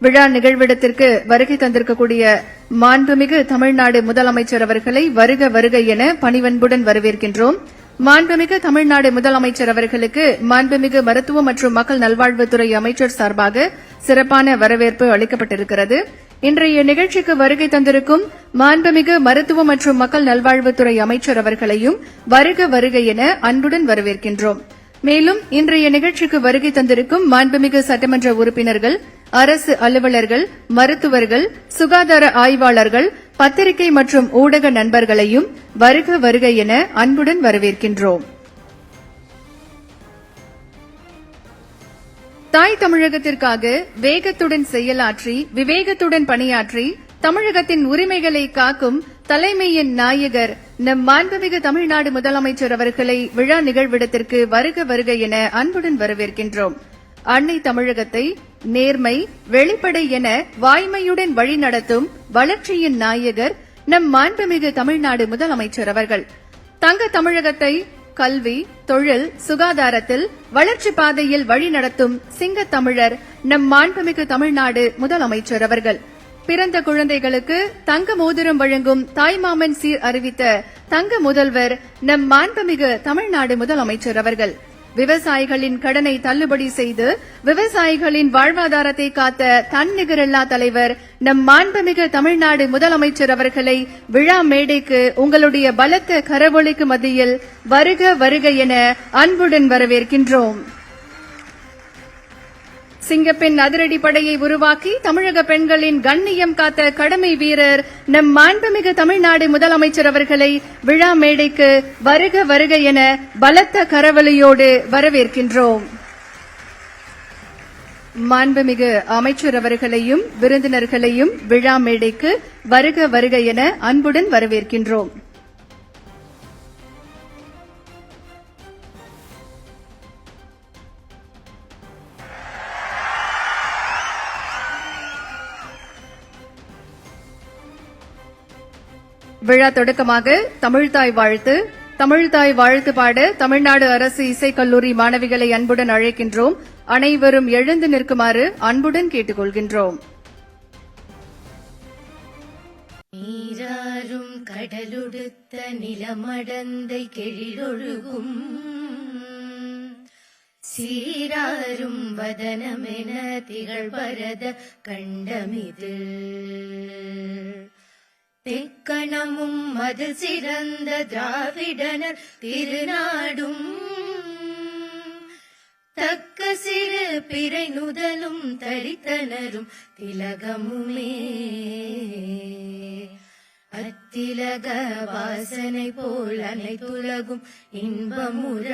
விழா நிகழ்விடத்திற்கு வருகை தந்திருக்கக்கூடிய மாண்புமிகு தமிழ்நாடு முதலமைச்சர் அவர்களை வருக வருக என பணிவன்புடன் வரவேற்கின்றோம். மாண்புமிகு தமிழ்நாடு முதலமைச்சர் அவர்களுக்கு மாண்புமிகு மருத்துவ மற்றும் மக்கள் நல்வாழ்வுத்துறை அமைச்சர் சார்பாக சிறப்பான வரவேற்பு அளிக்கப்பட்டிருக்கிறது. இன்றைய நிகழ்ச்சிக்கு வருகை தந்திருக்கும் மாண்புமிகு மருத்துவ மற்றும் மக்கள் நல்வாழ்வுத்துறை அமைச்சர் அவர்களையும் வருக வருக என அன்புடன் வரவேற்கின்றோம். மேலும் இன்றைய நிகழ்ச்சிக்கு வருகை தந்திருக்கும் மாண்புமிகு சட்டமன்ற உறுப்பினர்கள், அரசு அலுவலர்கள், மருத்துவர்கள், சுகாதார ஆய்வாளர்கள், பத்திரிகை மற்றும் ஊடக நண்பர்களையும் வருக வருக என அன்புடன் வரவேற்கின்றோம். தாய் தமிழகத்திற்காக வேகத்துடன் செயலாற்றி விவேகத்துடன் பணியாற்றி தமிழகத்தின் உரிமைகளை காக்கும் தலைமையின் நாயகர் நம் மாண்புமிகு தமிழ்நாடு முதலமைச்சர் அவர்களை விழா நிகழ்விடத்திற்கு வருக வருக என அன்புடன் வரவேற்கின்றோம். அன்னை தமிழகத்தை நேர்மை, வெளிப்படை என வாய்மையுடன் வழிநடத்தும் வளர்ச்சியின் நாயகர் நம் மாண்புமிகு தமிழ்நாடு முதலமைச்சர் அவர்கள். தங்க தமிழகத்தை கல்வி, தொழில், சுகாதாரத்தில் வளர்ச்சி பாதையில் வழிநடத்தும் சிங்கத் தமிழர் நம் மாண்புமிகு தமிழ்நாடு முதலமைச்சர் அவர்கள். பிறந்த குழந்தைகளுக்கு தங்க மோதிரம் வழங்கும் தாய்மாமன் சீர் அறிவித்த தங்க முதல்வர் நம் மாண்புமிகு தமிழ்நாடு முதலமைச்சர் அவர்கள். விவசாயிகளின் கடனை தள்ளுபடி செய்து விவசாயிகளின் வாழ்வாதாரத்தை காத்த தன்னிகரில்லா தலைவர் நம் மாண்புமிகு தமிழ்நாடு முதலமைச்சர் அவர்களை விழா மேடைக்கு உங்களுடைய பலத்த கரவொலிக்கு மத்தியில் வருக வருக என அன்புடன் வரவேற்கின்றோம். சிங்கப்பெண் அதிரடி படையை உருவாக்கி தமிழக பெண்களின் கண்ணியம் காத்த கடமை வீரர் நம் மாண்புமிகு தமிழ்நாடு முதலமைச்சர் அவர்களை விழா மேடைக்கு வருக வருக என பலத்த கரவொலியோடு வரவேற்கின்றோம். மாண்புமிகு அமைச்சர் அவர்களையும் விருந்தினர்களையும் விழா மேடைக்கு வருக வருக என அன்புடன் வரவேற்கின்றோம். விழா தொடக்கமாக தமிழ்தாய் வாழ்த்து பாட தமிழ்நாடு அரசு இசைக்கல்லூரி மாணவிகளை அன்புடன் அழைக்கின்றோம். அனைவரும் எழுந்து நிற்குமாறு அன்புடன் கேட்டுக் கொள்கின்றோம். நீராறும் கடலுடுத்த நிலமடந்தை கெழிலொழுகும் சீராரும் வதனமென திகழ் பரத கண்டமிது தெக்கணமும் அது சிறந்த திராவிடனர் திருநாடும் தக்க சிறு பிறை நுதலும் தரித்தனரும் திலகமுமே அத்திலக வாசனை போல் அனைத்துலகும் இன்பமுற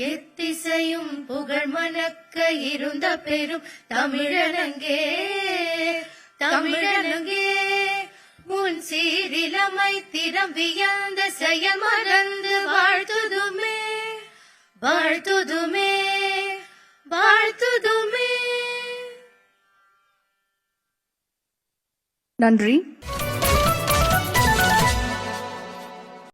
எத்திசையும் புகழ் மணக்க இருந்த பெரும் தமிழனங்கே உன் சீரிலமை திறம் வியந்த செயல் மறந்து வாழ்த்துதுமே வாழ்த்துதுமே வாழ்த்துதுமே. நன்றி.